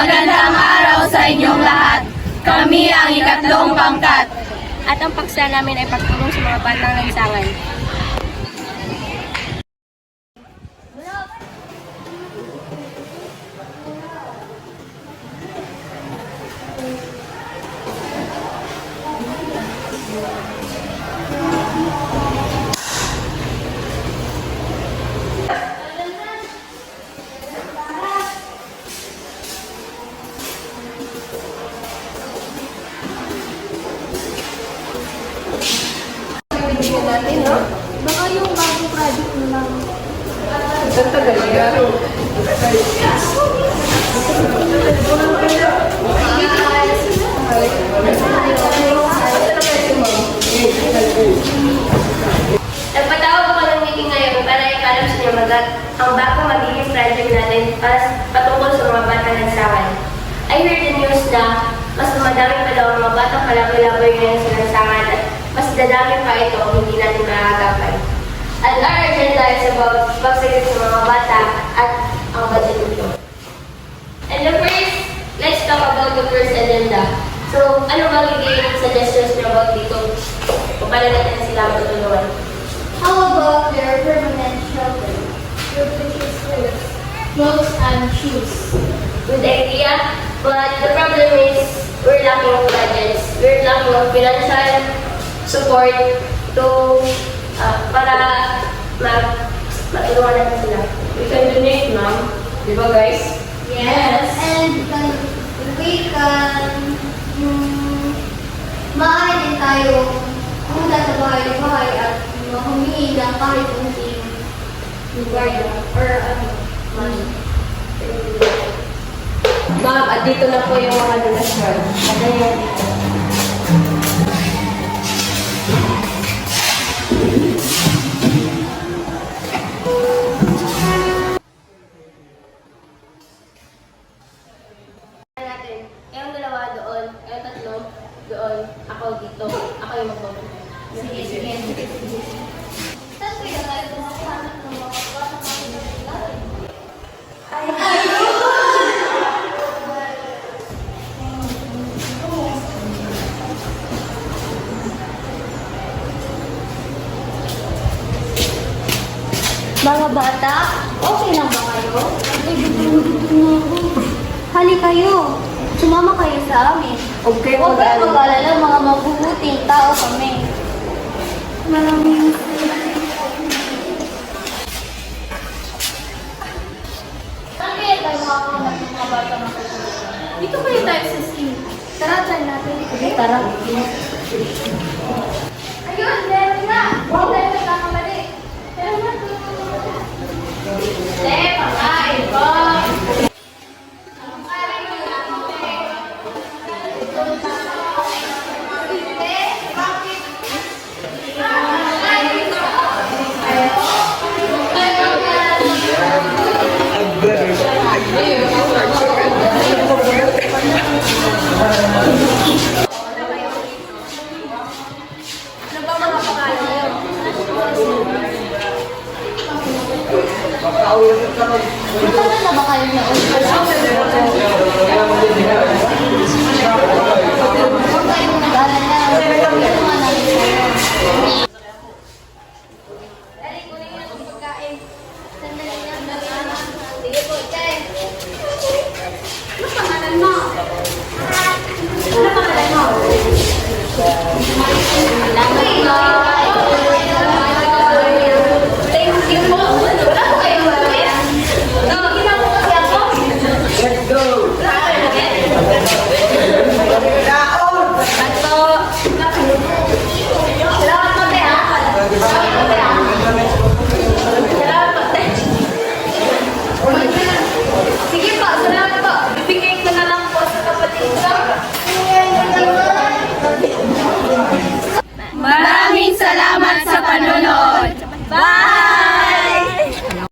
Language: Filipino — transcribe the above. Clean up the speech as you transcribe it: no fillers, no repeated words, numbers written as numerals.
Magandang araw sa inyong lahat. Kami ang ikatlong pangkat. At ang paksa namin ay pagtulong sa mga batang lansangan. Natin, no? Baka yung bagong project mo lang. Ang tagal yan. Nagpatawag ako ng meeting ngayon para ipaalam sa inyo ang bagong magiging project natin patungkol sa mga batang lansangan. I heard the news na mas madami pa daw ang mga batang kalaboy-laboy ngayon sa lansangan at mas dadami pa ito hindi natin maagapan. And our agenda is about pagsagot sa mga bata at ang budget nito. And the first, let's talk about the first agenda. So, ano magiging suggestions niyo about dito? Kung paano natin sila matutulungan? How about their permanent shelter? Nutritious foods, clothes and shoes. Good idea, but the problem is we're lacking of budgets. We're lacking of financial support to para matulungan natin sila. We can donate, ma'am. Di ba, guys? Yes. And we can, maaari din tayo pumunta sa bahay-bahay at humingi ng kahit unting lugar or money. Ma'am, at dito na po yung mga donasyon. Natin, yung dalawa doon, yung tatlo doon, ako dito. Ako yung mag-vote. Sige, sige. Saan kayo tayo pumahanap ng mga bata mga Mga bata, okay lang ba kayo? Hali kayo. Sumama kayo sa amin. Okay, Huwag kayo mag-alala, mga mabubuting tao kami. Maraming saan kaya tayo makakahanap ng mga bata matutulungan? Dito kayo tayo sa scene. Tara, try natin. Okay, tara. Ayun, meron na! Huwag tayo nagkakamali. Meron na. Pakain po! Matagal na ba kayo na ulit? Huwag kayong nag-alala. Tulungan namin kayo. Dali, kunin niyo itong pagkain. Sandali na. Sige po, Chay. Ano pangalan mo? Ano pangalan mo? Salamat po. Thank you po. Wala po kayong mamaya. Ginawa ko kasi ako. Let's go! Salamat po, te, ha? Salamat po, te, ha? Salamat po, te. Sige po, salamat po. Bibigay ko na lang po sa kapatid ko. Maraming salamat sa panonood. Bye!